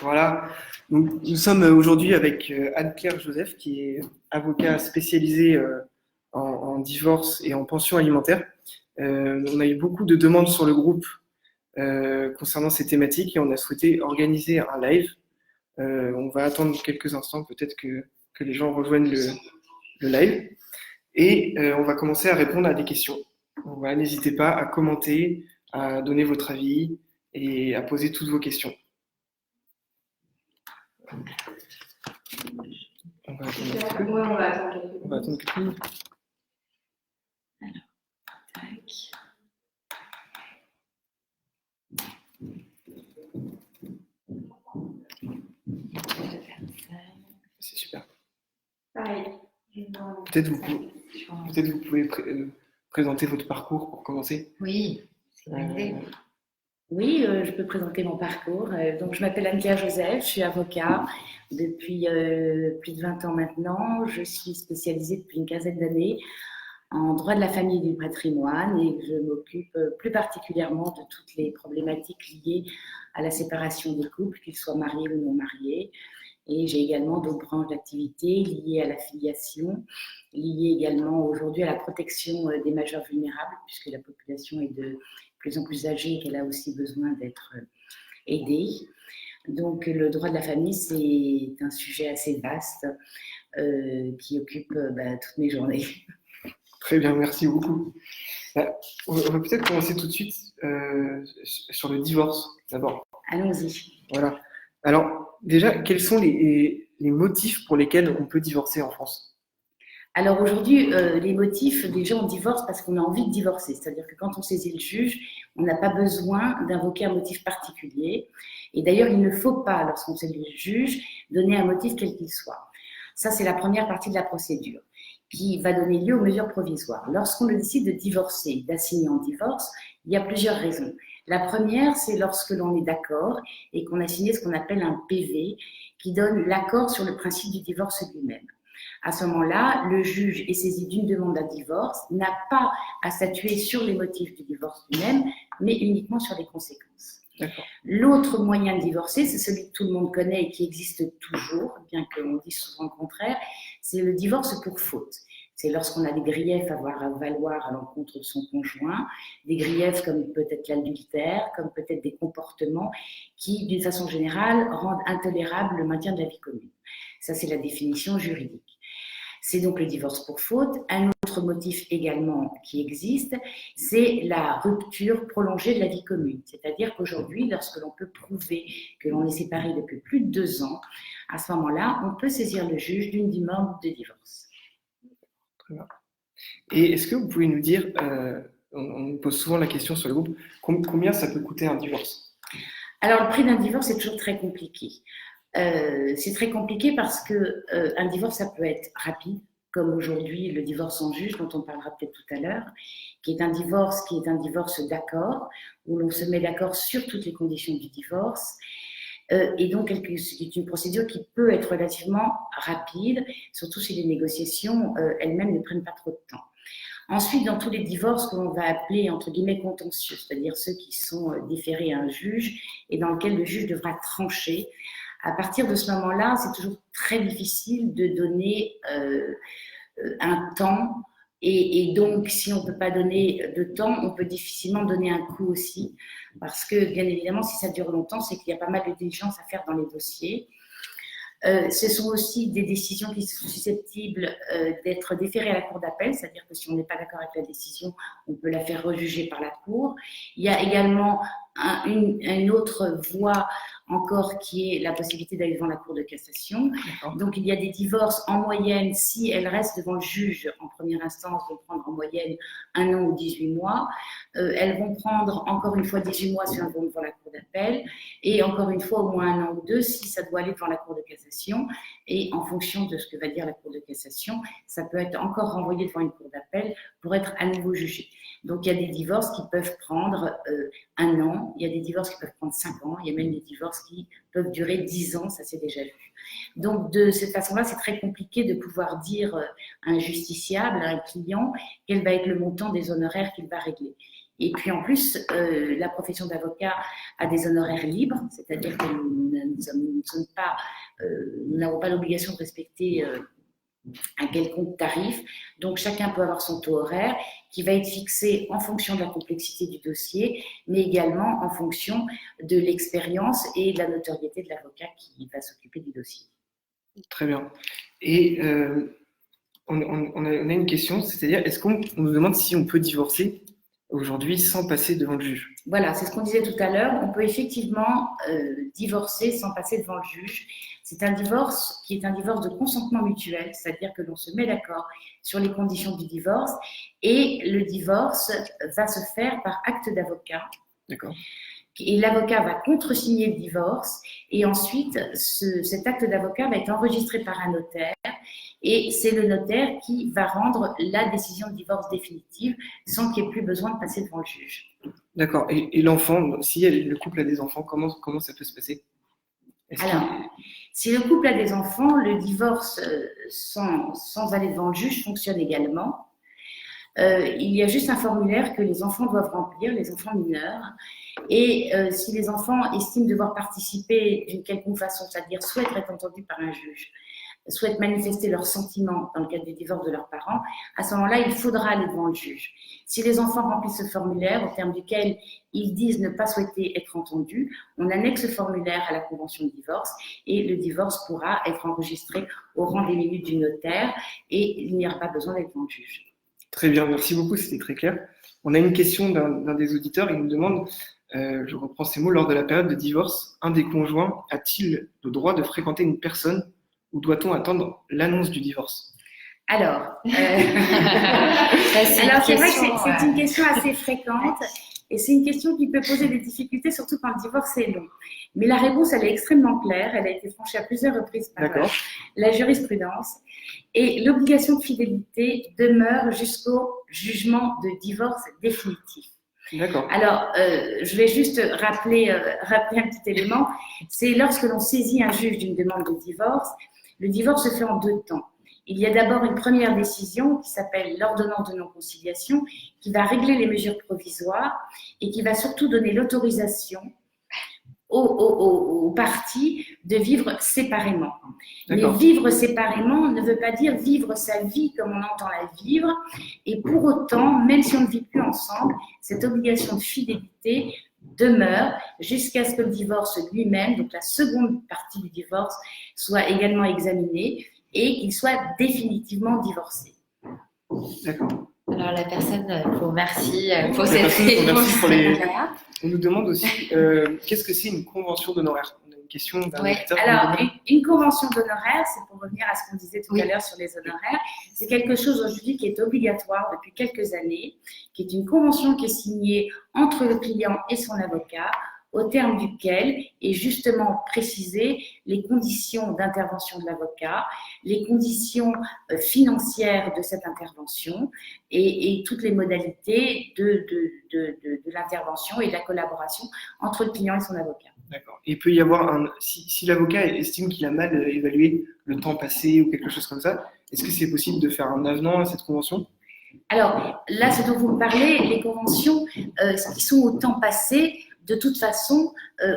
Voilà. Donc, nous sommes aujourd'hui avec Anne-Claire Joseph, qui est avocat spécialisé en divorce et en pension alimentaire. On a eu beaucoup de demandes sur le groupe concernant ces thématiques et on a souhaité organiser un live. On va attendre quelques instants, peut-être que les gens rejoignent le live. Et on va commencer à répondre à des questions. Voilà, n'hésitez pas à commenter, à donner votre avis et à poser toutes vos questions. On va attendre quelques minutes. Alors, tac. C'est super. Pareil. Peut-être vous pouvez présenter votre parcours pour commencer. Oui, c'est une bonne idée. Oui, je peux présenter mon parcours. Donc, je m'appelle Anne-Claire Joseph, je suis avocat depuis plus de 20 ans maintenant. Je suis spécialisée depuis une quinzaine d'années en droit de la famille et du patrimoine et je m'occupe plus particulièrement de toutes les problématiques liées à la séparation des couples, qu'ils soient mariés ou non mariés. Et j'ai également d'autres branches d'activité liées à la filiation, liées également aujourd'hui à la protection des majeurs vulnérables, puisque la population est de plus en plus âgée et qu'elle a aussi besoin d'être aidée. Donc le droit de la famille, c'est un sujet assez vaste qui occupe toutes mes journées. Très bien, merci beaucoup. On va peut-être commencer tout de suite sur le divorce d'abord. Allons-y. Voilà. Alors, déjà, quels sont les motifs pour lesquels on peut divorcer en France ? Alors aujourd'hui, les motifs, déjà on divorce parce qu'on a envie de divorcer. C'est-à-dire que quand on saisit le juge, on n'a pas besoin d'invoquer un motif particulier. Et d'ailleurs, il ne faut pas, lorsqu'on saisit le juge, donner un motif quel qu'il soit. Ça, c'est la première partie de la procédure qui va donner lieu aux mesures provisoires. Lorsqu'on décide de divorcer, d'assigner en divorce, il y a plusieurs raisons. La première, c'est lorsque l'on est d'accord et qu'on a signé ce qu'on appelle un PV qui donne l'accord sur le principe du divorce lui-même. À ce moment-là, le juge est saisi d'une demande à divorce, n'a pas à statuer sur les motifs du divorce lui-même, mais uniquement sur les conséquences. L'autre moyen de divorcer, c'est celui que tout le monde connaît et qui existe toujours, bien qu'on dise souvent le contraire, c'est le divorce pour faute. C'est lorsqu'on a des griefs à valoir à l'encontre de son conjoint, des griefs comme peut-être l'adultère, comme peut-être des comportements qui, d'une façon générale, rendent intolérable le maintien de la vie commune. Ça, c'est la définition juridique. C'est donc le divorce pour faute. Un autre motif également qui existe, c'est la rupture prolongée de la vie commune. C'est-à-dire qu'aujourd'hui, lorsque l'on peut prouver que l'on est séparé depuis plus de 2 ans, à ce moment-là, on peut saisir le juge d'une demande de divorce. Très bien. Et est-ce que vous pouvez nous dire, on nous pose souvent la question sur le groupe, combien ça peut coûter un divorce ? Alors, le prix d'un divorce est toujours très compliqué. C'est très compliqué parce qu'un divorce, ça peut être rapide, comme aujourd'hui le divorce en juge, dont on parlera peut-être tout à l'heure, qui est un divorce d'accord, où l'on se met d'accord sur toutes les conditions du divorce, et donc c'est une procédure qui peut être relativement rapide, surtout si les négociations elles-mêmes ne prennent pas trop de temps. Ensuite, dans tous les divorces que l'on va appeler entre guillemets contentieux, c'est-à-dire ceux qui sont déférés à un juge et dans lesquels le juge devra trancher, à partir de ce moment-là, c'est toujours très difficile de donner un temps. Et donc, si on ne peut pas donner de temps, on peut difficilement donner un coût aussi. Parce que, bien évidemment, si ça dure longtemps, c'est qu'il y a pas mal de diligence à faire dans les dossiers. Ce sont aussi des décisions qui sont susceptibles d'être déférées à la cour d'appel, c'est-à-dire que si on n'est pas d'accord avec la décision, on peut la faire rejuger par la cour. Il y a également une autre voie encore qui est la possibilité d'aller devant la cour de cassation. Donc il y a des divorces en moyenne, si elles restent devant le juge en première instance, vont prendre en moyenne 1 an ou 18 mois. Elles vont prendre encore une fois 18 mois si elles vont devant la cour d'appel et encore une fois au moins 1 an ou 2 si ça doit aller devant la cour de cassation. Et en fonction de ce que va dire la cour de cassation, ça peut être encore renvoyé devant une cour d'appel pour être à nouveau jugé. Donc il y a des divorces qui peuvent prendre 1 an, il y a des divorces qui peuvent prendre 5 ans, il y a même des divorces qui peuvent durer 10 ans, ça c'est déjà vu. Donc de cette façon-là, c'est très compliqué de pouvoir dire à un justiciable, à un client, quel va être le montant des honoraires qu'il va régler. Et puis en plus, la profession d'avocat a des honoraires libres, c'est-à-dire que nous nous n'avons pas l'obligation de respecter un quelconque tarif. Donc, chacun peut avoir son taux horaire qui va être fixé en fonction de la complexité du dossier, mais également en fonction de l'expérience et de la notoriété de l'avocat qui va s'occuper du dossier. Très bien. Et on a une question, c'est-à-dire, est-ce qu'on nous demande si on peut divorcer aujourd'hui sans passer devant le juge? Voilà, c'est ce qu'on disait tout à l'heure. On peut effectivement divorcer sans passer devant le juge. C'est un divorce qui est un divorce de consentement mutuel, c'est-à-dire que l'on se met d'accord sur les conditions du divorce et le divorce va se faire par acte d'avocat. D'accord. Et l'avocat va contresigner le divorce et ensuite cet acte d'avocat va être enregistré par un notaire et c'est le notaire qui va rendre la décision de divorce définitive sans qu'il n'y ait plus besoin de passer devant le juge. D'accord. Et l'enfant, si le couple a des enfants, comment ça peut se passer? Alors, si le couple a des enfants, le divorce sans aller devant le juge fonctionne également. Il y a juste un formulaire que les enfants doivent remplir, les enfants mineurs. Et si les enfants estiment devoir participer d'une quelconque façon, c'est-à-dire souhaitent être entendus par un juge, souhaitent manifester leurs sentiments dans le cadre du divorce de leurs parents, à ce moment-là, il faudra aller devant le juge. Si les enfants remplissent ce formulaire, au terme duquel ils disent ne pas souhaiter être entendus, on annexe ce formulaire à la convention de divorce et le divorce pourra être enregistré au rang des minutes du notaire et il n'y aura pas besoin d'être devant le juge. Très bien, merci beaucoup, c'était très clair. On a une question d'un des auditeurs, il nous demande, je reprends ces mots, lors de la période de divorce, un des conjoints a-t-il le droit de fréquenter une personne ou doit-on attendre l'annonce du divorce? Alors, c'est vrai que c'est une question assez fréquente et c'est une question qui peut poser des difficultés, surtout quand le divorce est long. Mais la réponse, elle est extrêmement claire, elle a été franchie à plusieurs reprises par la jurisprudence et l'obligation de fidélité demeure jusqu'au jugement de divorce définitif. D'accord. Alors, je vais juste rappeler un petit élément, c'est lorsque l'on saisit un juge d'une demande de divorce, le divorce se fait en deux temps. Il y a d'abord une première décision qui s'appelle l'ordonnance de non-conciliation, qui va régler les mesures provisoires et qui va surtout donner l'autorisation aux parties de vivre séparément. Mais vivre séparément ne veut pas dire vivre sa vie comme on entend la vivre. Et pour autant, même si on ne vit plus ensemble, cette obligation de fidélité demeure jusqu'à ce que le divorce lui-même, donc la seconde partie du divorce, soit également examinée et qu'il soit définitivement divorcé. D'accord. Alors la personne vous remercie pour cette réponse. On nous demande aussi qu'est-ce que c'est une convention d'honoraires? On a une question d'un auditeur. Alors, une convention d'honoraires, c'est pour revenir à ce qu'on disait tout à l'heure sur les honoraires, c'est quelque chose aujourd'hui qui est obligatoire depuis quelques années, qui est une convention qui est signée entre le client et son avocat, au terme duquel est justement précisé les conditions d'intervention de l'avocat, les conditions financières de cette intervention et toutes les modalités de l'intervention et de la collaboration entre le client et son avocat. D'accord. Et il peut y avoir si l'avocat estime qu'il a mal évalué le temps passé ou quelque chose comme ça, est-ce que c'est possible de faire un avenant à cette convention? Alors là, ce dont vous me parlez, les conventions qui sont au temps passé, de toute façon,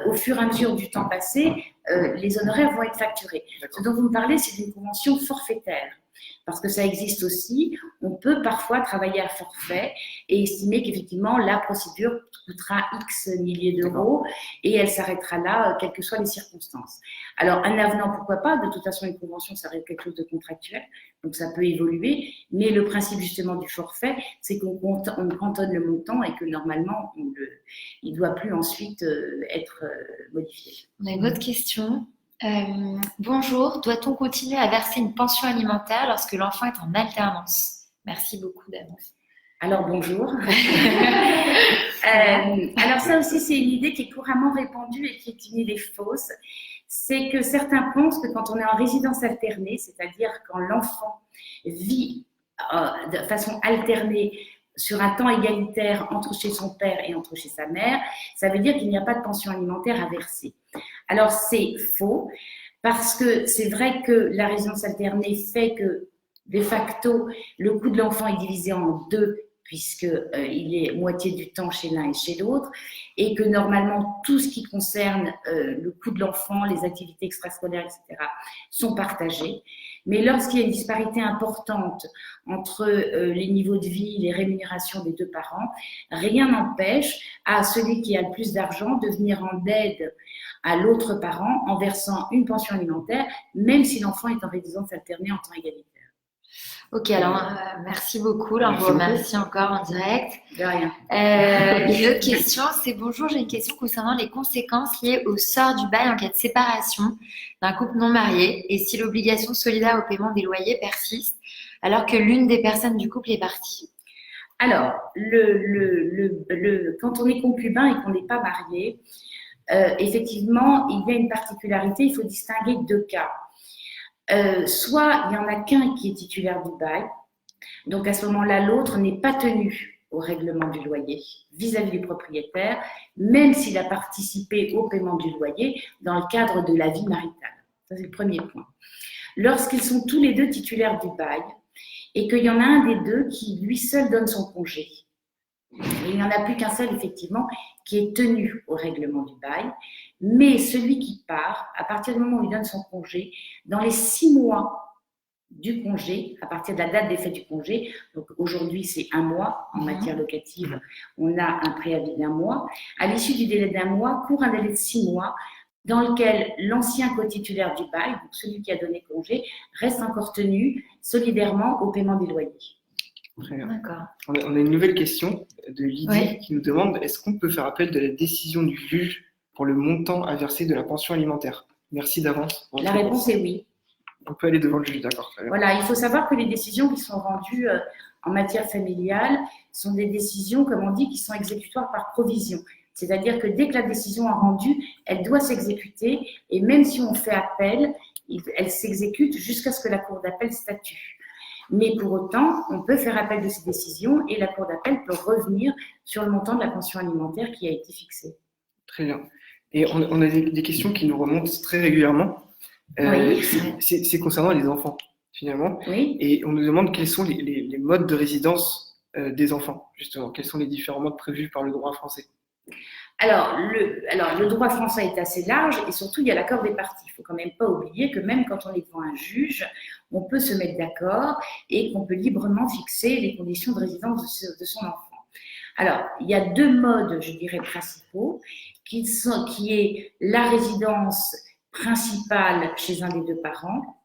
au fur et à mesure du temps passé, les honoraires vont être facturés. Ce dont vous me parlez, c'est une convention forfaitaire. Parce que ça existe aussi, on peut parfois travailler à forfait et estimer qu'effectivement, la procédure coûtera X milliers d'euros et elle s'arrêtera là, quelles que soient les circonstances. Alors, un avenant, pourquoi pas? De toute façon, une convention, ça reste quelque chose de contractuel, donc ça peut évoluer. Mais le principe justement du forfait, c'est qu'on cantonne le montant et que normalement, il ne doit plus ensuite être modifié. On a une autre question. Bonjour, doit-on continuer à verser une pension alimentaire lorsque l'enfant est en alternance? Merci beaucoup d'avance. Alors bonjour. Alors ça aussi c'est une idée qui est couramment répandue et qui est une idée fausse. C'est que certains pensent que quand on est en résidence alternée, c'est-à-dire quand l'enfant vit de façon alternée sur un temps égalitaire entre chez son père et entre chez sa mère, ça veut dire qu'il n'y a pas de pension alimentaire à verser. Alors c'est faux, parce que c'est vrai que la résidence alternée fait que, de facto, le coût de l'enfant est divisé en deux puisqu'il est moitié du temps chez l'un et chez l'autre, et que normalement tout ce qui concerne le coût de l'enfant, les activités extrascolaires, etc., sont partagés. Mais lorsqu'il y a une disparité importante entre les niveaux de vie, les rémunérations des deux parents, rien n'empêche à celui qui a le plus d'argent de venir en aide à l'autre parent en versant une pension alimentaire, même si l'enfant est en résidence alternée en temps égalitaire. Ok, alors merci beaucoup. Alors, je vous remercie encore en direct. De rien. Une autre question, c'est bonjour, j'ai une question concernant les conséquences liées au sort du bail en cas de séparation d'un couple non marié et si l'obligation solidaire au paiement des loyers persiste alors que l'une des personnes du couple est partie. Alors, quand on est concubin et qu'on n'est pas marié, effectivement, il y a une particularité, il faut distinguer deux cas. Soit il n'y en a qu'un qui est titulaire du bail, donc à ce moment-là, l'autre n'est pas tenu au règlement du loyer vis-à-vis du propriétaire, même s'il a participé au paiement du loyer dans le cadre de la vie maritale. Ça, c'est le premier point. Lorsqu'ils sont tous les deux titulaires du bail et qu'il y en a un des deux qui, lui seul, donne son congé, et il n'y en a plus qu'un seul, effectivement, qui est tenu au règlement du bail. Mais celui qui part, à partir du moment où il donne son congé, dans les 6 mois du congé, à partir de la date d'effet du congé, donc aujourd'hui c'est 1 mois en matière locative, on a un préavis d'1 mois. À l'issue du délai d'1 mois, court un délai de 6 mois dans lequel l'ancien co-titulaire du bail, donc celui qui a donné congé, reste encore tenu solidairement au paiement des loyers. Très bien. D'accord. On a une nouvelle question de Lydie qui nous demande est-ce qu'on peut faire appel de la décision du juge pour le montant à verser de la pension alimentaire? Merci d'avance. La réponse est oui. On peut aller devant le juge, d'accord. Voilà, il faut savoir que les décisions qui sont rendues en matière familiale sont des décisions, comme on dit, qui sont exécutoires par provision. C'est-à-dire que dès que la décision est rendue, elle doit s'exécuter et même si on fait appel, elle s'exécute jusqu'à ce que la cour d'appel statue. Mais pour autant, on peut faire appel de ces décisions et la cour d'appel peut revenir sur le montant de la pension alimentaire qui a été fixé. Très bien. Et on a des questions qui nous remontent très régulièrement. Oui. C'est concernant les enfants, finalement. Oui. Et on nous demande quels sont les modes de résidence des enfants, justement. Quels sont les différents modes prévus par le droit français? Alors, le droit français est assez large et surtout, il y a l'accord des parties. Il ne faut quand même pas oublier que même quand on est devant un juge, on peut se mettre d'accord et qu'on peut librement fixer les conditions de résidence de son enfant. Alors, il y a 2 modes, je dirais, principaux, qui est la résidence principale chez un des 2 parents,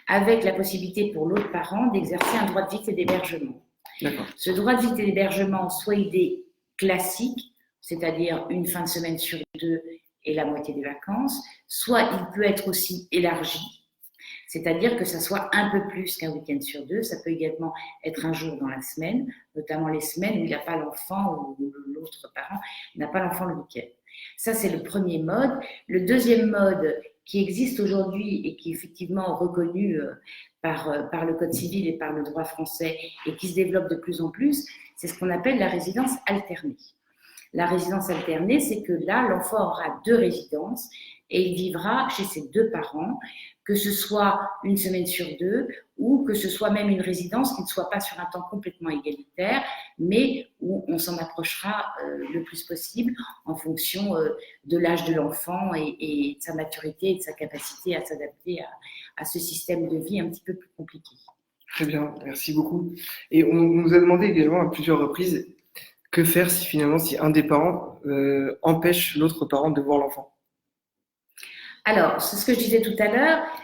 avec la possibilité pour l'autre parent d'exercer un droit de visite et d'hébergement. D'accord. Ce droit de visite et d'hébergement, soit il est classique, c'est-à-dire une fin de semaine sur 2 et la moitié des vacances, soit il peut être aussi élargi, c'est-à-dire que ça soit un peu plus qu'un week-end sur 2, ça peut également être un jour dans la semaine, notamment les semaines où il n'y a pas l'enfant ou l'autre parent n'a pas l'enfant le week-end. Ça, c'est le premier mode. Le deuxième mode qui existe aujourd'hui et qui est effectivement reconnu par le Code civil et par le droit français et qui se développe de plus en plus, c'est ce qu'on appelle la résidence alternée. La résidence alternée, c'est que là, l'enfant aura 2 résidences et il vivra chez ses 2 parents, que ce soit une semaine sur 2 ou que ce soit même une résidence qui ne soit pas sur un temps complètement égalitaire, mais où on s'en approchera le plus possible en fonction de l'âge de l'enfant et de sa maturité et de sa capacité à s'adapter à ce système de vie un petit peu plus compliqué. Très bien, merci beaucoup. Et on nous a demandé également à plusieurs reprises que faire si un des parents empêche l'autre parent de voir l'enfant? Alors, c'est ce que je disais tout à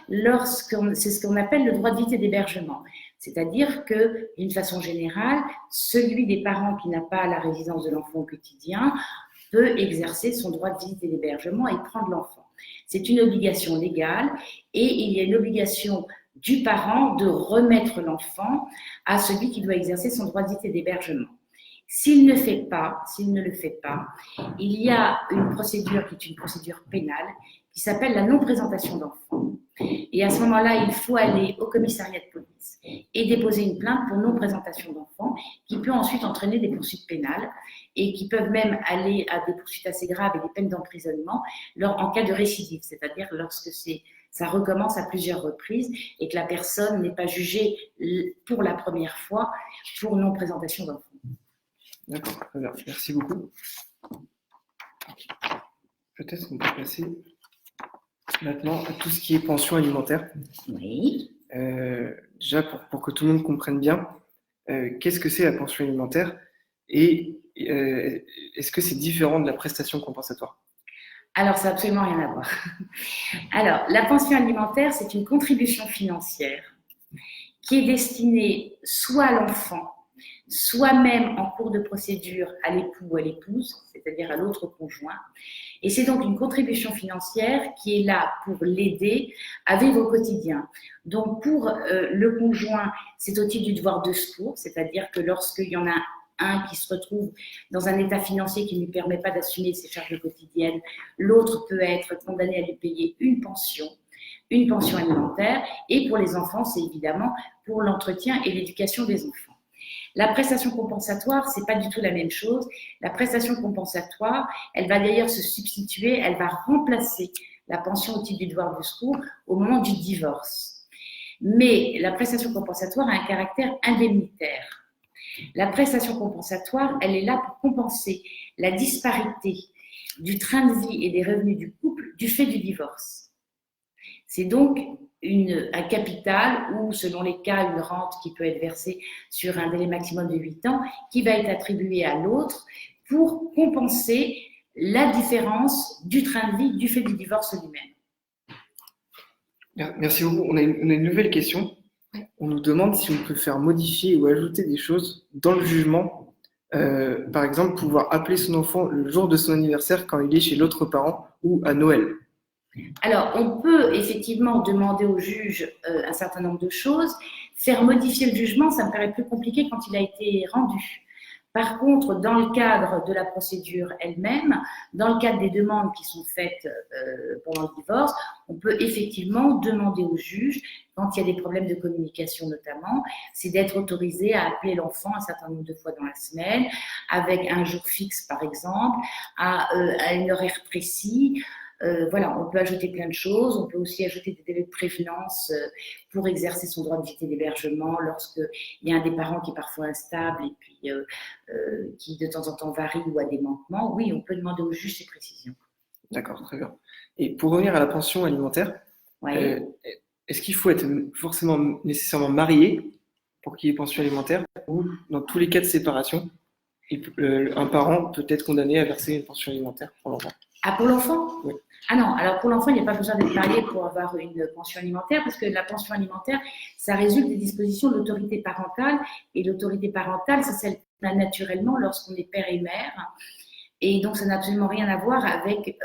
l'heure, c'est ce qu'on appelle le droit de visite et d'hébergement. C'est-à-dire que, d'une façon générale, celui des parents qui n'a pas la résidence de l'enfant au quotidien peut exercer son droit de visite et d'hébergement et prendre l'enfant. C'est une obligation légale et il y a une obligation du parent de remettre l'enfant à celui qui doit exercer son droit de visite et d'hébergement. S'il ne le fait pas, il y a une procédure qui est une procédure pénale qui s'appelle la non-présentation d'enfant. Et à ce moment-là, il faut aller au commissariat de police et déposer une plainte pour non-présentation d'enfant qui peut ensuite entraîner des poursuites pénales et qui peuvent même aller à des poursuites assez graves et des peines d'emprisonnement en cas de récidive, c'est-à-dire lorsque ça recommence à plusieurs reprises et que la personne n'est pas jugée pour la première fois pour non-présentation d'enfant. D'accord, très bien. Merci beaucoup. Peut-être qu'on peut passer maintenant à tout ce qui est pension alimentaire. Oui. Déjà, pour que tout le monde comprenne bien, qu'est-ce que c'est la pension alimentaire et est-ce que c'est différent de la prestation compensatoire? Alors, ça n'a absolument rien à voir. Alors, la pension alimentaire, c'est une contribution financière qui est destinée soit à l'enfant, soit même en cours de procédure à l'époux ou à l'épouse, c'est-à-dire à l'autre conjoint. Et c'est donc une contribution financière qui est là pour l'aider à vivre au quotidien. Donc pour le conjoint, c'est au titre du devoir de secours, c'est-à-dire que lorsqu'il y en a un qui se retrouve dans un état financier qui ne lui permet pas d'assumer ses charges quotidiennes, l'autre peut être condamné à lui payer une pension alimentaire. Et pour les enfants, c'est évidemment pour l'entretien et l'éducation des enfants. La prestation compensatoire, c'est pas du tout la même chose. La prestation compensatoire, elle va d'ailleurs se substituer, elle va remplacer la pension au titre du devoir de secours au moment du divorce. Mais la prestation compensatoire a un caractère indemnitaire. La prestation compensatoire, elle est là pour compenser la disparité du train de vie et des revenus du couple du fait du divorce. C'est donc un capital ou, selon les cas, une rente qui peut être versée sur un délai maximum de 8 ans, qui va être attribuée à l'autre pour compenser la différence du train de vie du fait du divorce lui-même. Merci beaucoup. On a une nouvelle question. On nous demande si on peut faire modifier ou ajouter des choses dans le jugement. Par exemple, pouvoir appeler son enfant le jour de son anniversaire quand il est chez l'autre parent ou à Noël. Alors, on peut effectivement demander au juge un certain nombre de choses. Faire modifier le jugement, ça me paraît plus compliqué quand il a été rendu. Par contre, dans le cadre de la procédure elle-même, dans le cadre des demandes qui sont faites pendant le divorce, on peut effectivement demander au juge, quand il y a des problèmes de communication notamment, c'est d'être autorisé à appeler l'enfant un certain nombre de fois dans la semaine, avec un jour fixe par exemple, à une horaire précis. Voilà, on peut ajouter plein de choses. On peut aussi ajouter des délais de prévenance pour exercer son droit de visite et d'hébergement lorsqu'il y a un des parents qui est parfois instable et puis qui de temps en temps varie ou a des manquements. Oui, on peut demander au juge ces précisions. D'accord, très bien. Et pour revenir à la pension alimentaire, est-ce qu'il faut être forcément nécessairement marié pour qu'il y ait pension alimentaire ou dans tous les cas de séparation, un parent peut être condamné à verser une pension alimentaire pour l'enfant? Ah, pour l'enfant? Oui. Ah non, alors pour l'enfant, il n'y a pas besoin d'être marié pour avoir une pension alimentaire, parce que la pension alimentaire, ça résulte des dispositions de l'autorité parentale, et l'autorité parentale, c'est celle qu'on a naturellement lorsqu'on est père et mère, et donc ça n'a absolument rien à voir avec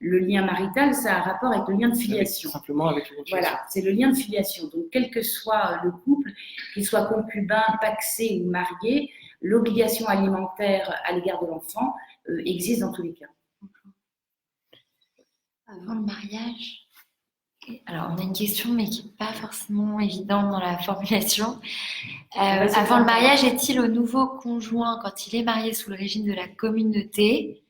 le lien marital, ça a un rapport avec le lien de filiation. Simplement avec le lien de filiation. Voilà, c'est le lien de filiation. Donc quel que soit le couple, qu'il soit concubin, pacsé ou marié, l'obligation alimentaire à l'égard de l'enfant existe dans tous les cas. Avant le mariage, alors on a une question mais qui n'est pas forcément évidente dans la formulation. Avant le mariage, est-il au nouveau conjoint, quand il est marié sous le régime de la communauté,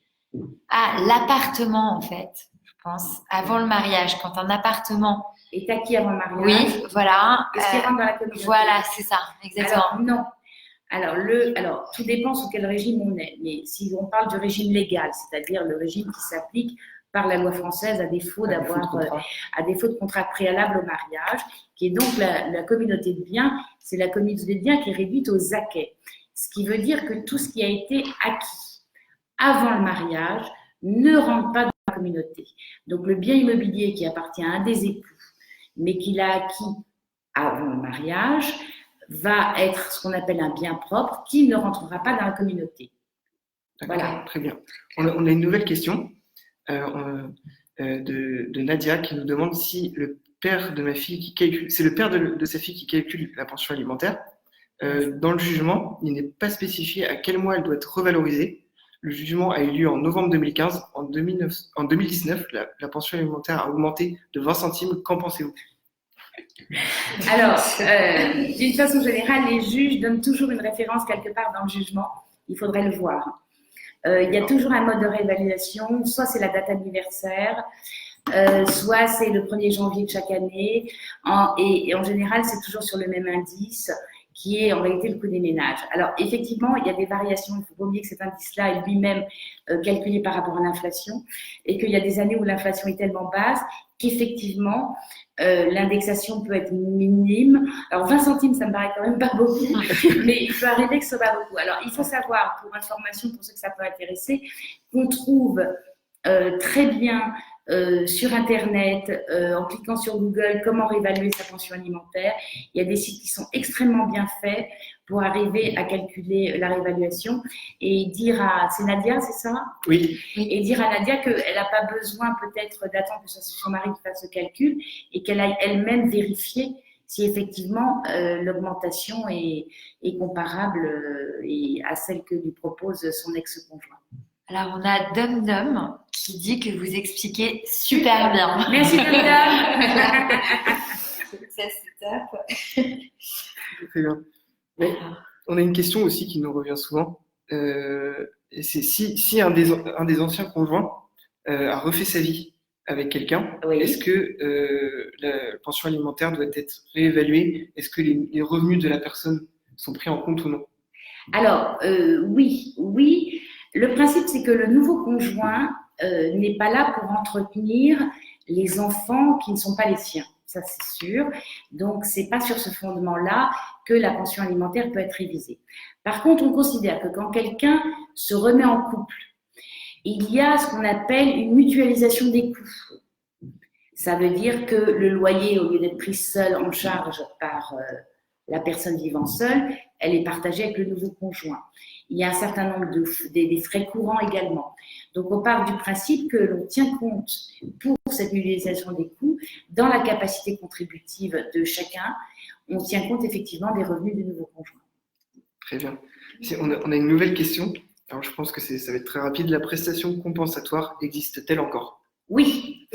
à l'appartement en fait, je pense, avant le mariage, quand un appartement est acquis avant le mariage? Oui, voilà. Est-ce qu'il rentre dans la communauté? Voilà, c'est ça, exactement. Alors non. Alors, tout dépend sous quel régime on est. Mais si on parle du régime légal, c'est-à-dire le régime qui s'applique par la loi française à défaut de contrat préalable au mariage, qui est donc la communauté de biens, c'est la communauté de biens qui est réduite aux acquets. Ce qui veut dire que tout ce qui a été acquis avant le mariage ne rentre pas dans la communauté. Donc le bien immobilier qui appartient à un des époux, mais qu'il a acquis avant le mariage, va être ce qu'on appelle un bien propre qui ne rentrera pas dans la communauté. Voilà. Très bien. On a une nouvelle question de Nadia qui nous demande si le père de ma fille qui calcule, c'est le père de sa fille qui calcule la pension alimentaire. Dans le jugement, il n'est pas spécifié à quel mois elle doit être revalorisée. Le jugement a eu lieu en novembre 2015. En 2019, la pension alimentaire a augmenté de 20 centimes. Qu'en pensez-vous? Alors, d'une façon générale, les juges donnent toujours une référence quelque part dans le jugement. Il faudrait le voir. Il y a toujours un mode de réévaluation. Soit c'est la date anniversaire, soit c'est le 1er janvier de chaque année. Et en général, c'est toujours sur le même indice. qui est en réalité le coût des ménages. Alors, effectivement, il y a des variations. Il ne faut pas oublier que cet indice-là est lui-même calculé par rapport à l'inflation et qu'il y a des années où l'inflation est tellement basse qu'effectivement, l'indexation peut être minime. Alors, 20 centimes, ça me paraît quand même pas beaucoup, mais il peut arriver que ce soit pas beaucoup. Alors, il faut savoir, pour information, pour ceux que ça peut intéresser, qu'on trouve très bien sur Internet, en cliquant sur Google, comment réévaluer sa pension alimentaire. Il y a des sites qui sont extrêmement bien faits pour arriver à calculer la réévaluation et dire à... C'est Nadia, c'est ça? Oui. Et dire à Nadia qu'elle n'a pas besoin peut-être d'attendre que ce soit son mari qui fasse ce calcul et qu'elle aille elle-même vérifier si effectivement l'augmentation est comparable à celle que lui propose son ex-conjoint. Alors, on a Dom Dom qui dit que vous expliquez super bien. Merci, Dom Dom. Ça, c'est top. Très bien. Mais on a une question aussi qui nous revient souvent. Et c'est si un des anciens conjoints a refait sa vie avec quelqu'un, Oui. est-ce que la pension alimentaire doit être réévaluée? Est-ce que les revenus de la personne sont pris en compte ou non? Alors, oui. Le principe, c'est que le nouveau conjoint n'est pas là pour entretenir les enfants qui ne sont pas les siens. Ça, c'est sûr. Donc, c'est pas sur ce fondement-là que la pension alimentaire peut être révisée. Par contre, on considère que quand quelqu'un se remet en couple, il y a ce qu'on appelle une mutualisation des coûts. Ça veut dire que le loyer, au lieu d'être pris seul en charge par la personne vivant seule, elle est partagée avec le nouveau conjoint. Il y a un certain nombre des frais courants également. Donc, on part du principe que l'on tient compte pour cette mutualisation des coûts dans la capacité contributive de chacun. On tient compte effectivement des revenus du nouveau conjoint. Très bien. On a une nouvelle question. Alors, je pense que ça va être très rapide. La prestation compensatoire existe-t-elle encore? Oui.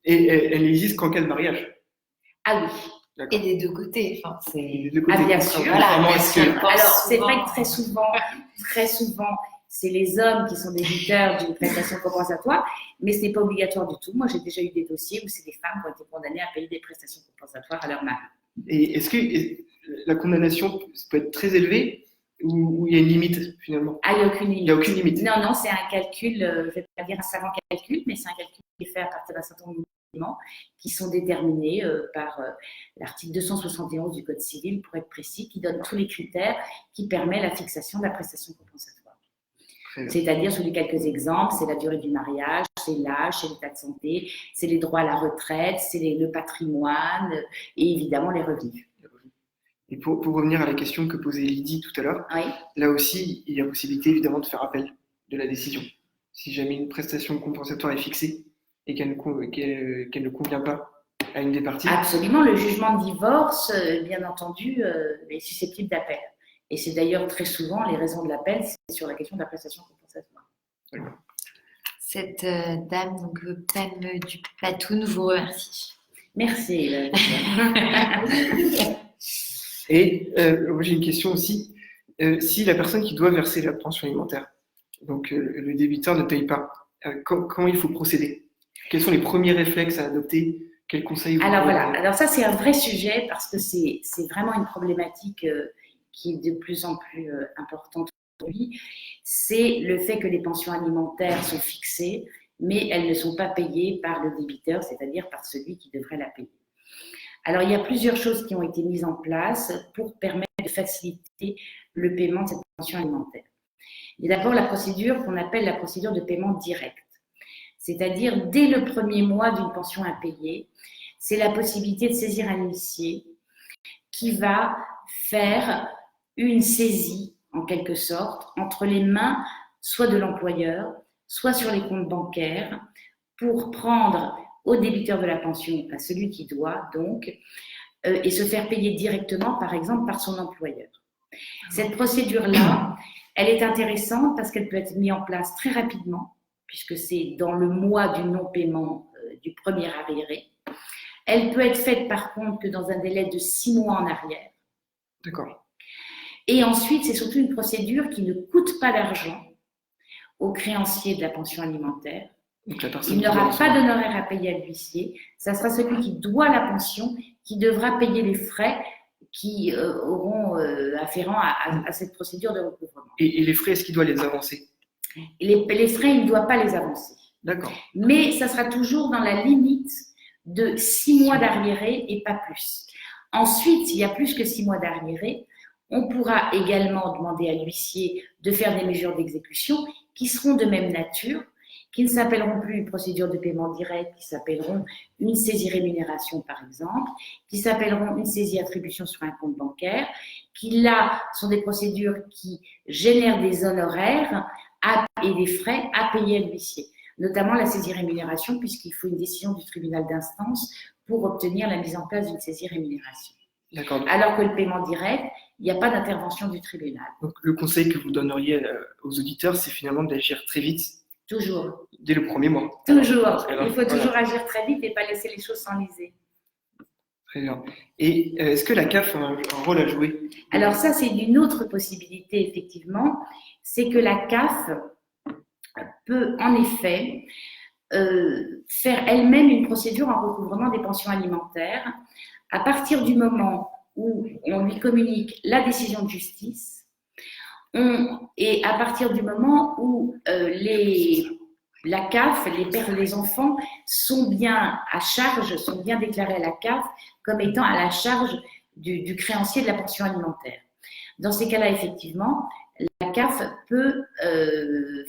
Et elle existe qu'en cas de mariage? Ah oui. Et des deux côtés. Enfin, Des deux côtés. Ah, bien sûr. Voilà, Alors, c'est vrai que très souvent, c'est les hommes qui sont débiteurs d'une prestation compensatoire, mais ce n'est pas obligatoire du tout. Moi, j'ai déjà eu des dossiers où c'est des femmes qui ont été condamnées à payer des prestations compensatoires à leur mari. Et est-ce que la condamnation peut être très élevée ou il y a une limite finalement? Ah, il n'y a aucune limite. Il n'y a aucune limite. Non, c'est un calcul, je ne vais pas dire un savant calcul, mais c'est un calcul qui est fait à partir d'un certain nombre d'éléments qui sont déterminés par l'article 271 du Code civil, pour être précis, qui donne tous les critères qui permettent la fixation de la prestation compensatoire. C'est-à-dire, je vous dis quelques exemples, c'est la durée du mariage, c'est l'âge, c'est l'état de santé, c'est les droits à la retraite, c'est le patrimoine et évidemment les revenus. Et pour revenir à la question que posait Lydie tout à l'heure, oui. Là aussi, il y a possibilité évidemment de faire appel de la décision. Si jamais une prestation compensatoire est fixée et qu'elle ne convient pas à une des parties. Absolument, le jugement de divorce, bien entendu, est susceptible d'appel. Et c'est d'ailleurs très souvent les raisons de l'appel, c'est sur la question de la prestation compensatoire. D'accord. Cette dame, donc Pam du Platoun, vous remercie. Merci. Et j'ai une question aussi. Si la personne qui doit verser la pension alimentaire, donc le débiteur ne paye pas, comment il faut procéder? Quels sont les premiers réflexes à adopter? Quels conseils vous Alors voilà, alors ça c'est un vrai sujet parce que c'est vraiment une problématique qui est de plus en plus importante aujourd'hui. C'est le fait que les pensions alimentaires sont fixées, mais elles ne sont pas payées par le débiteur, c'est-à-dire par celui qui devrait la payer. Alors, il y a plusieurs choses qui ont été mises en place pour permettre de faciliter le paiement de cette pension alimentaire. Il y a d'abord la procédure qu'on appelle la procédure de paiement direct. C'est-à-dire, dès le premier mois d'une pension impayée, c'est la possibilité de saisir un huissier qui va faire une saisie, en quelque sorte, entre les mains soit de l'employeur, soit sur les comptes bancaires, pour prendre au débiteur de la pension, à celui qui doit donc, et se faire payer directement, par exemple, par son employeur. Cette procédure-là, elle est intéressante parce qu'elle peut être mise en place très rapidement, puisque c'est dans le mois du non-paiement du premier arriéré. Elle peut être faite, par contre, que dans un délai de 6 mois en arrière. D'accord. Et ensuite, c'est surtout une procédure qui ne coûte pas d'argent aux créanciers de la pension alimentaire. Donc la personne Il qui doit n'aura recevoir. pas d'honoraires à payer à l'huissier. Ça sera celui qui doit la pension qui devra payer les frais qui auront afférents à cette procédure de recouvrement. Et les frais, est-ce qu'il doit les avancer? Et les frais, il ne doit pas les avancer. D'accord. Mais ça sera toujours dans la limite de 6 mois d'arriéré et pas plus. Ensuite, s'il y a plus que 6 mois d'arriéré, on pourra également demander à l'huissier de faire des mesures d'exécution qui seront de même nature, qui ne s'appelleront plus une procédure de paiement direct, qui s'appelleront une saisie rémunération par exemple, qui s'appelleront une saisie attribution sur un compte bancaire, qui là sont des procédures qui génèrent des honoraires et des frais à payer à l'huissier, notamment la saisie rémunération, puisqu'il faut une décision du tribunal d'instance pour obtenir la mise en place d'une saisie rémunération. D'accord. Alors que le paiement direct, il n'y a pas d'intervention du tribunal. Donc le conseil que vous donneriez aux auditeurs, c'est finalement d'agir très vite. Toujours. Dès le premier mois. Toujours. Alors, il faut toujours agir très vite et pas laisser les choses s'enliser. Très bien. Et est-ce que la CAF a un rôle à jouer? Alors ça, c'est une autre possibilité, effectivement. C'est que la CAF peut, en effet, faire elle-même une procédure en recouvrement des pensions alimentaires à partir du moment où on lui communique la décision de justice et à partir du moment où la CAF, les pères des enfants sont bien à charge, sont bien déclarés à la CAF comme étant à la charge du créancier de la pension alimentaire. Dans ces cas-là, effectivement, la CAF peut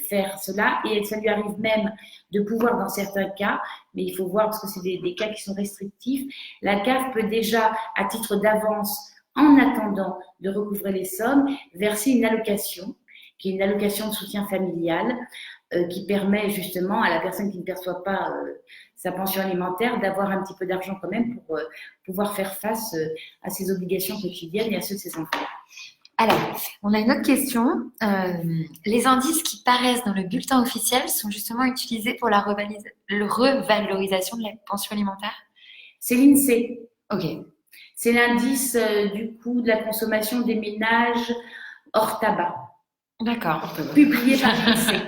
faire cela et ça lui arrive même de pouvoir, dans certains cas, mais il faut voir parce que c'est des cas qui sont restrictifs, la CAF peut déjà, à titre d'avance, en attendant de recouvrer les sommes, verser une allocation, qui est une allocation de soutien familial, qui permet justement à la personne qui ne perçoit pas sa pension alimentaire d'avoir un petit peu d'argent quand même pour pouvoir faire face à ses obligations quotidiennes et à ceux de ses enfants. Alors, on a une autre question. Les indices qui paraissent dans le bulletin officiel sont justement utilisés pour la revalorisation de la pension alimentaire? C'est l'INSEE. Ok. C'est l'indice du coût de la consommation des ménages hors tabac. D'accord. Publié par l'INSEE.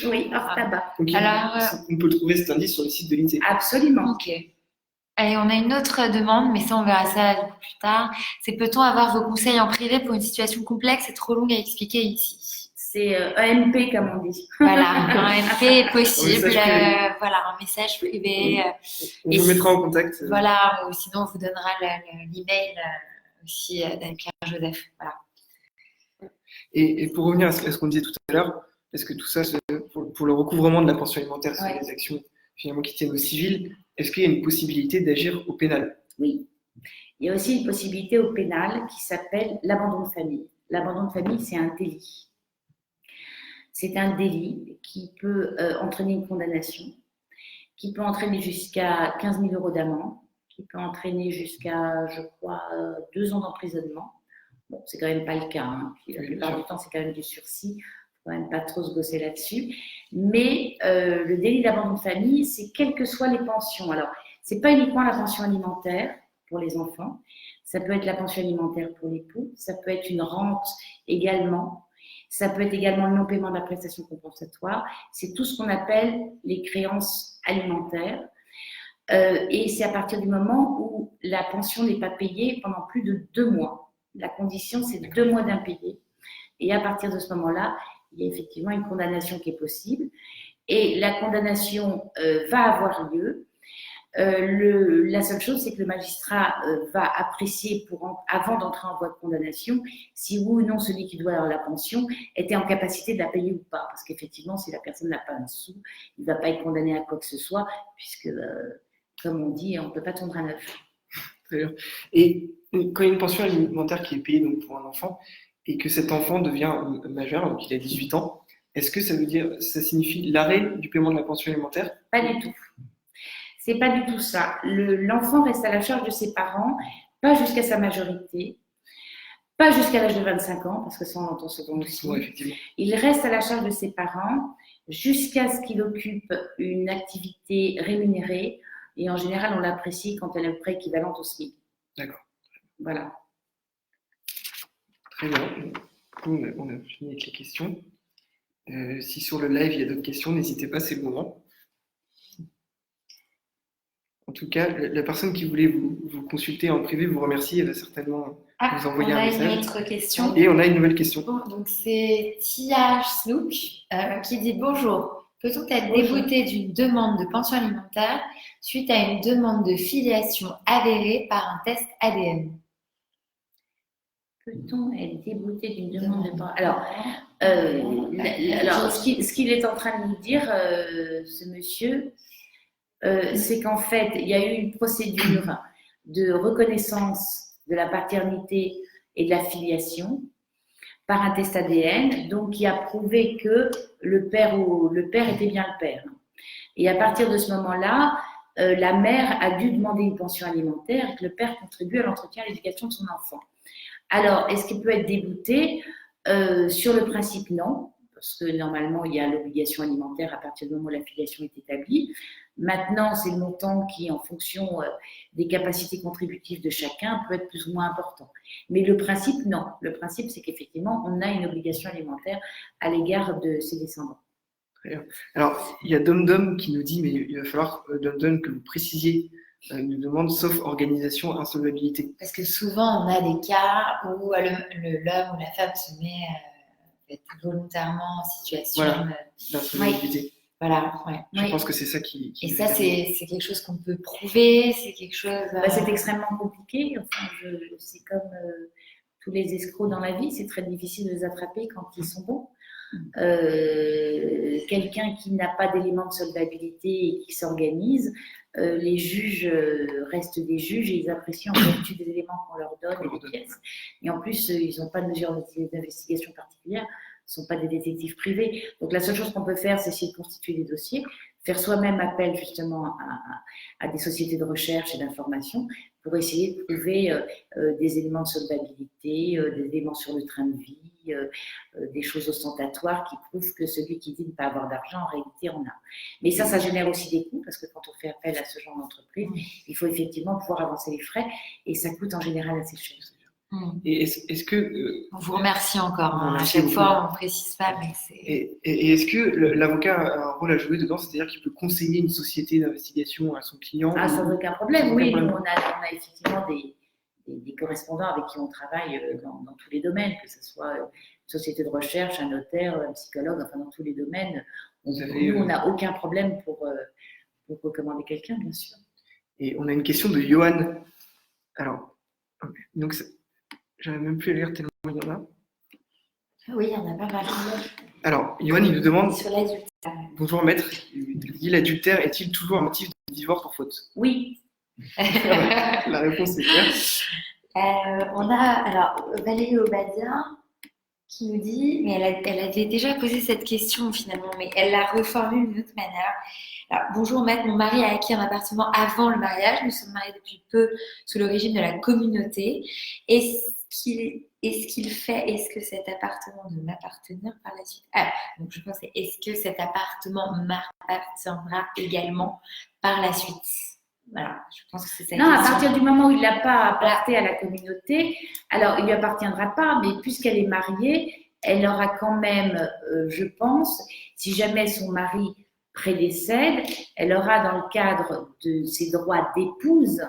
Oui, hors tabac. Donc, alors, on peut trouver cet indice sur le site de l'INSEE. Absolument. Ok. Et on a une autre demande, mais ça on verra ça du coup plus tard. C'est peut-on avoir vos conseils en privé pour une situation complexe et trop longue à expliquer ici? C'est EMP comme on dit. Voilà, un MP est possible. Un voilà, un message privé. On vous mettra en contact. Voilà, ou sinon on vous donnera l'email aussi d'Anne-Claire Joseph. Voilà. Et pour revenir à ce qu'on disait tout à l'heure, est-ce que tout ça, pour le recouvrement de la pension alimentaire, c'est Ouais. des actions finalement qui tiennent au civil, est-ce qu'il y a une possibilité d'agir au pénal? Oui. Il y a aussi une possibilité au pénal qui s'appelle l'abandon de famille. L'abandon de famille, c'est un délit. C'est un délit qui peut entraîner une condamnation, qui peut entraîner jusqu'à 15 000 € d'amende, qui peut entraîner jusqu'à, je crois, 2 ans d'emprisonnement. Bon, c'est quand même pas le cas. Hein. La plupart du temps, c'est quand même du sursis. Faut quand même pas trop se bosser là-dessus. Mais le délit d'abandon de famille, c'est quelles que soient les pensions. Alors, c'est pas uniquement la pension alimentaire pour les enfants. Ça peut être la pension alimentaire pour l'époux. Ça peut être une rente également. Ça peut être également le non-paiement de la prestation compensatoire. C'est tout ce qu'on appelle les créances alimentaires. Et c'est à partir du moment où la pension n'est pas payée pendant plus de 2 mois. La condition, c'est 2 mois d'impayés. Et à partir de ce moment-là, il y a effectivement une condamnation qui est possible. Et la condamnation va avoir lieu. La seule chose, c'est que le magistrat va apprécier avant d'entrer en voie de condamnation si oui ou non celui qui doit avoir la pension était en capacité de la payer ou pas. Parce qu'effectivement, si la personne n'a pas un sou, il ne va pas être condamné à quoi que ce soit, puisque, comme on dit, on ne peut pas tondre à neuf. Très bien. Et quand il y a une pension alimentaire qui est payée donc, pour un enfant et que cet enfant devient majeur, donc il a 18 ans, est-ce que ça signifie l'arrêt du paiement de la pension alimentaire? Pas du tout. C'est pas du tout ça. L'enfant reste à la charge de ses parents, pas jusqu'à sa majorité, pas jusqu'à l'âge de 25 ans, parce que ça on entend souvent aussi. Ouais, effectivement. Il reste à la charge de ses parents jusqu'à ce qu'il occupe une activité rémunérée, et en général on l'apprécie quand elle est à peu près équivalente au SMIC. D'accord. Voilà. Très bien. On a fini avec les questions. Si sur le live il y a d'autres questions, n'hésitez pas, c'est le moment. En tout cas, la personne qui voulait vous consulter en privé vous remercie. Elle va certainement vous envoyer on un a une message. autre question. Et on a une nouvelle question. Bon, donc c'est Tia Snook qui dit bonjour. Peut-on être débouté d'une demande de pension alimentaire suite à une demande de filiation avérée par un test ADN? Peut-on être débouté d'une demande de pension? Alors, ce qu'il est en train de nous dire, ce monsieur, c'est qu'en fait, il y a eu une procédure de reconnaissance de la paternité et de la filiation par un test ADN, donc qui a prouvé que le père était bien le père. Et à partir de ce moment-là, la mère a dû demander une pension alimentaire et que le père contribue à l'entretien et à l'éducation de son enfant. Alors, est-ce qu'il peut être débouté? Sur le principe, non, parce que normalement, il y a l'obligation alimentaire à partir du moment où la filiation est établie. Maintenant, c'est le montant qui, en fonction des capacités contributives de chacun, peut être plus ou moins important. Mais le principe, non. Le principe, c'est qu'effectivement, on a une obligation alimentaire à l'égard de ses descendants. Très bien. Alors, il y a Dom qui nous dit, mais il va falloir, Dom, que vous précisiez une demande sauf organisation insolvabilité. Parce que souvent, on a des cas où l'homme ou la femme se met volontairement en situation d'insolvabilité. Voilà, ouais. Je pense que c'est ça qui Et ça, c'est quelque chose qu'on peut prouver, c'est quelque chose… c'est extrêmement compliqué. Enfin, c'est comme tous les escrocs dans la vie, c'est très difficile de les attraper quand ils sont bons. Quelqu'un qui n'a pas d'éléments de solvabilité et qui s'organise, les juges restent des juges et ils apprécient en vertu des éléments qu'on leur donne et des pièces. Et en plus, ils n'ont pas de mesures d'investigation particulières, ne sont pas des détectives privés. Donc la seule chose qu'on peut faire, c'est essayer de constituer des dossiers, faire soi-même appel justement à des sociétés de recherche et d'information pour essayer de trouver des éléments de solvabilité, des éléments sur le train de vie, des choses ostentatoires qui prouvent que celui qui dit ne pas avoir d'argent, en réalité, en a. Mais ça génère aussi des coûts, parce que quand on fait appel à ce genre d'entreprise, il faut effectivement pouvoir avancer les frais, et ça coûte en général assez cher. Et est-ce que… on vous remercie encore. À chaque fois, on ne précise pas, mais c'est… Et est-ce que l'avocat a un rôle à jouer dedans? C'est-à-dire qu'il peut conseiller une société d'investigation à son client? Sans aucun problème, oui. Nous, on a effectivement des correspondants avec qui on travaille dans tous les domaines, que ce soit une société de recherche, un notaire, un psychologue, enfin dans tous les domaines. On n'a aucun problème pour recommander quelqu'un, bien sûr. Et on a une question de Johan. Alors, donc, j'avais même plus à lire tellement il y en a. Oui, il y en a pas mal. Alors, Johan, il nous demande… Sur l'adultère. Bonjour maître, il dit l'adultère est-il toujours un motif de divorce pour faute? Oui. La réponse est claire. On a alors Valérie Obadia qui nous dit, mais elle avait déjà posé cette question finalement, mais elle la reformule d'une autre manière. Alors, bonjour maître, mon mari a acquis un appartement avant le mariage, nous sommes mariés depuis peu sous le régime de la communauté. Est-ce que cet appartement doit m'appartenir par la suite? Donc je pense, est-ce que cet appartement m'appartiendra également par la suite? Voilà, je pense que c'est ça. Non, à partir du moment où il ne l'a pas apporté à la communauté, alors il ne lui appartiendra pas, mais puisqu'elle est mariée, elle aura quand même, je pense, si jamais son mari prédécède, elle aura dans le cadre de ses droits d'épouse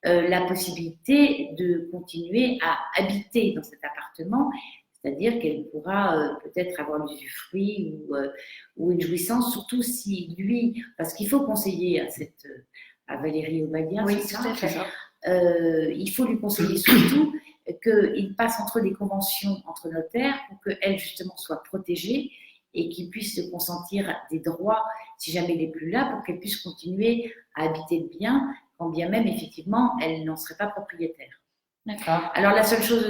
la possibilité de continuer à habiter dans cet appartement, c'est-à-dire qu'elle pourra peut-être avoir l'usufruit ou une jouissance, surtout si lui, parce qu'il faut conseiller à Valérie Obadia, oui, c'est tout à fait. Il faut lui conseiller surtout qu'il passe entre des conventions entre notaires pour qu'elle justement soit protégée et qu'il puisse se consentir des droits si jamais il n'est plus là, pour qu'elle puisse continuer à habiter le bien, quand bien même effectivement elle n'en serait pas propriétaire. D'accord. Alors la seule chose,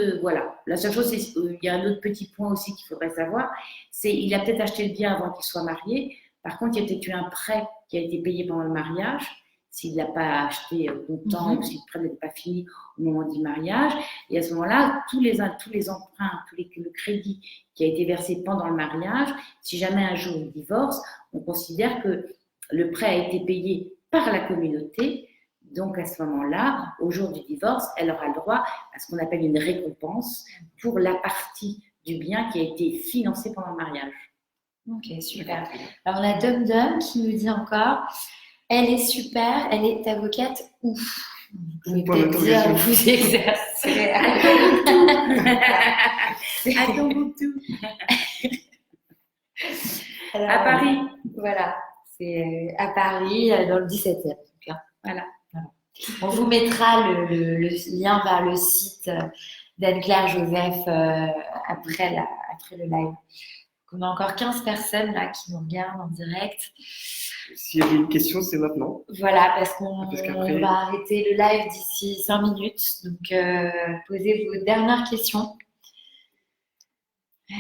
c'est il y a un autre petit point aussi qu'il faudrait savoir, c'est il a peut-être acheté le bien avant qu'il soit marié. Par contre, il y a peut-être eu un prêt qui a été payé pendant le mariage. S'il ne l'a pas acheté comptant ou si le prêt n'était pas fini au moment du mariage. Et à ce moment-là, tous les emprunts, le crédit qui a été versé pendant le mariage, si jamais un jour il divorce, on considère que le prêt a été payé par la communauté. Donc à ce moment-là, au jour du divorce, elle aura le droit à ce qu'on appelle une récompense pour la partie du bien qui a été financée pendant le mariage. Ok, super. Alors on a Dum qui nous dit encore… Elle est super, elle est avocate ouf. Je vais Point peut-être dire, d'interrogation. vous exercez À Tombouctou, Alors, à Paris. Voilà, c'est à Paris, dans le 17e. Donc, hein. Voilà. On vous mettra le lien vers le site d'Anne-Claire Joseph après le live. On a encore 15 personnes là qui nous regardent en direct. S'il y avait une question, c'est maintenant. Voilà, parce qu'on Parce qu'après- va arrêter le live d'ici 5 minutes. Donc, posez vos dernières questions. Il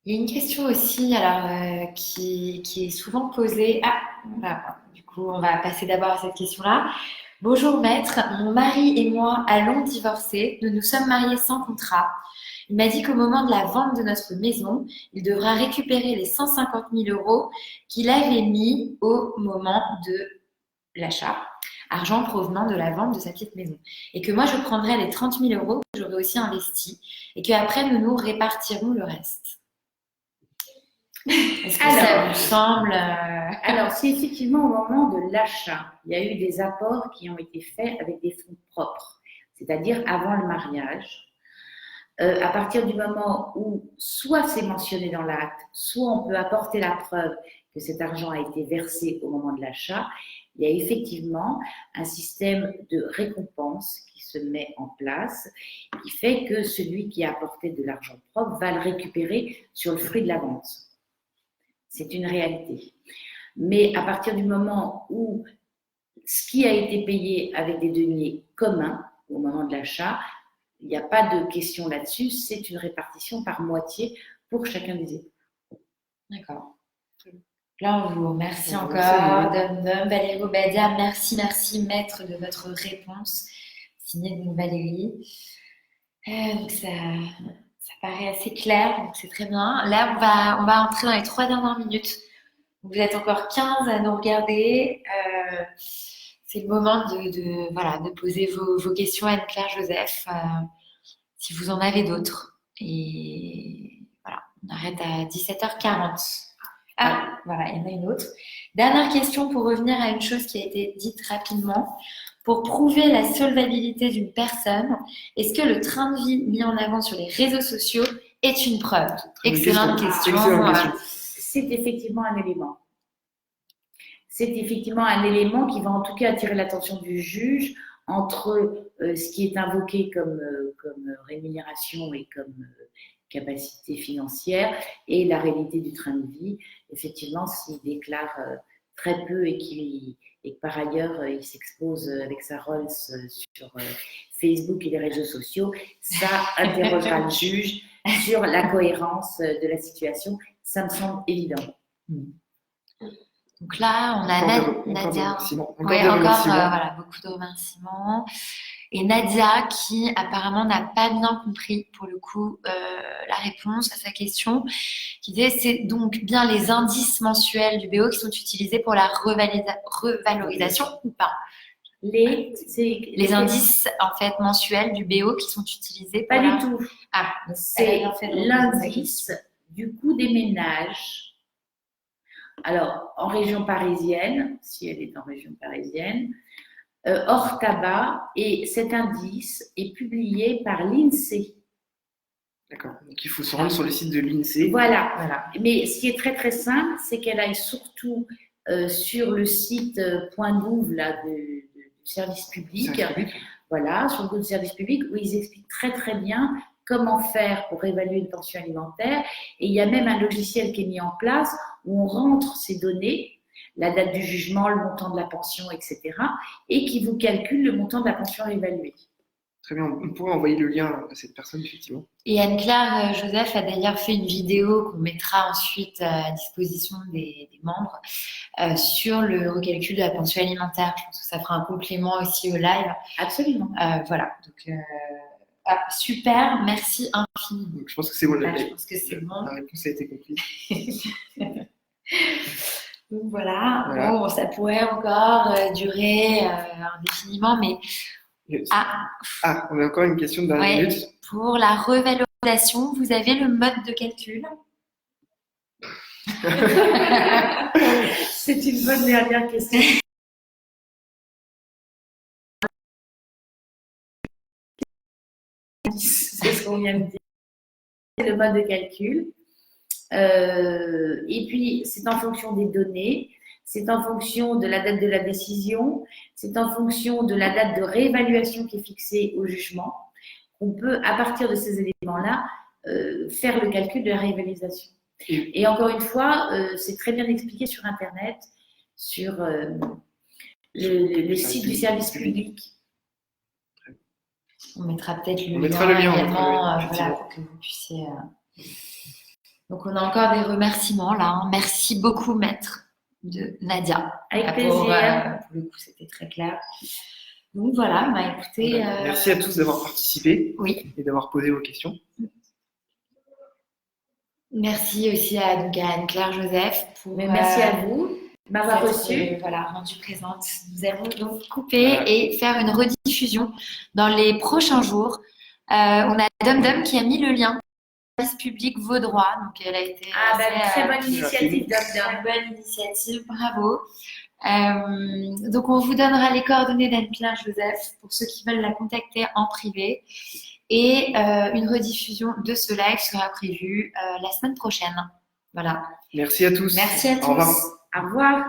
y a une question aussi alors, qui est souvent posée. Ah, voilà. Du coup, on va passer d'abord à cette question-là. Bonjour maître, mon mari et moi allons divorcer. Nous nous sommes mariés sans contrat. Il m'a dit qu'au moment de la vente de notre maison, il devra récupérer les 150 000 € qu'il avait mis au moment de l'achat, argent provenant de la vente de sa petite maison. Et que moi, je prendrai les 30 000 € que j'aurais aussi investis et qu'après, nous nous répartirons le reste. Est-ce que ça vous semble Alors, c'est effectivement au moment de l'achat, il y a eu des apports qui ont été faits avec des fonds propres, c'est-à-dire avant le mariage. À partir du moment où soit c'est mentionné dans l'acte, soit on peut apporter la preuve que cet argent a été versé au moment de l'achat, il y a effectivement un système de récompense qui se met en place, qui fait que celui qui a apporté de l'argent propre va le récupérer sur le fruit de la vente. C'est une réalité. Mais à partir du moment où ce qui a été payé avec des deniers communs au moment de l'achat, il n'y a pas de question là-dessus, c'est une répartition par moitié pour chacun des époux. D'accord. Là, on vous remercie On vous encore. remercie. Dom, Valérie Obadia, merci maître de votre réponse, signée de nous Valérie. Donc ça paraît assez clair, donc c'est très bien. Là, on va entrer dans les 3 dernières minutes. Vous êtes encore 15 à nous regarder. C'est le moment de poser vos questions à Anne-Claire Joseph, si vous en avez d'autres. Et voilà, on arrête à 17h40. Ah, voilà, il y en a une autre. Dernière question pour revenir à une chose qui a été dite rapidement. Pour prouver la solvabilité d'une personne, est-ce que le train de vie mis en avant sur les réseaux sociaux est une preuve? Excellente question. C'est effectivement un élément. C'est effectivement un élément qui va en tout cas attirer l'attention du juge entre ce qui est invoqué comme rémunération et comme capacité financière et la réalité du train de vie. Effectivement, s'il déclare très peu et que par ailleurs il s'expose avec sa Rolls sur Facebook et les réseaux sociaux, ça interrogera le juge sur la cohérence de la situation. Ça me semble évident. Donc là, on a Nadia. Voilà, beaucoup de remerciements. Et Nadia qui apparemment n'a pas bien compris pour le coup la réponse à sa question, qui disait c'est donc bien les indices mensuels du BO qui sont utilisés pour la revalorisation ou pas? Les indices en fait mensuels du BO qui sont utilisés pas du tout. Ah, c'est l'indice du coût des ménages. Alors, en région parisienne, si elle est en région parisienne, hors tabac, et cet indice est publié par l'INSEE. D'accord, donc il faut se rendre sur le site de l'INSEE. Voilà. Mais ce qui est très très simple, c'est qu'elle aille surtout sur le site .gouv du service public. Voilà, sur le groupe de service public, où ils expliquent très très bien comment faire pour évaluer une pension alimentaire. Et il y a même un logiciel qui est mis en place où on rentre ces données, la date du jugement, le montant de la pension, etc. et qui vous calcule le montant de la pension évaluée. Très bien, on pourrait envoyer le lien à cette personne, effectivement. Et Anne-Claire Joseph a d'ailleurs fait une vidéo qu'on mettra ensuite à disposition des membres sur le recalcul de la pension alimentaire. Je pense que ça fera un complément aussi au live. Absolument. Voilà, donc... super, merci infiniment. Donc, je pense que c'est bon. Je pense que c'est bon. La réponse a été comprise. Donc voilà. Bon, ça pourrait encore durer indéfiniment, mais... on a encore une question de dernière minute. Pour la revalorisation, vous avez le mode de calcul? C'est une bonne dernière question. C'est ce qu'on vient de dire. C'est le mode de calcul. Et puis, c'est en fonction des données, c'est en fonction de la date de la décision, c'est en fonction de la date de réévaluation qui est fixée au jugement. On peut, à partir de ces éléments-là, faire le calcul de la réévaluation. Et encore une fois, c'est très bien expliqué sur Internet, sur le site du service public. On mettra peut-être le lien également, voilà, pour que vous puissiez. Donc, on a encore des remerciements là. Hein. Merci beaucoup, maître de Nadia. Avec plaisir. Pour le coup, c'était très clair. Donc voilà, écoutez. Merci à tous d'avoir participé et d'avoir posé vos questions. Merci aussi à Anne-Claire Joseph pour. Merci à vous de m'avoir reçu. Rendu présente. Nous allons donc couper et faire une rediffusion dans les prochains jours. On a Dum qui a mis le lien. Service public Vaudrois, donc elle a été très bonne initiative, Très bonne initiative, bravo. Donc on vous donnera les coordonnées d'Anne-Claire Joseph pour ceux qui veulent la contacter en privé et une rediffusion de ce live sera prévue la semaine prochaine. Voilà. Merci à tous. Merci à tous. Au revoir. Au revoir.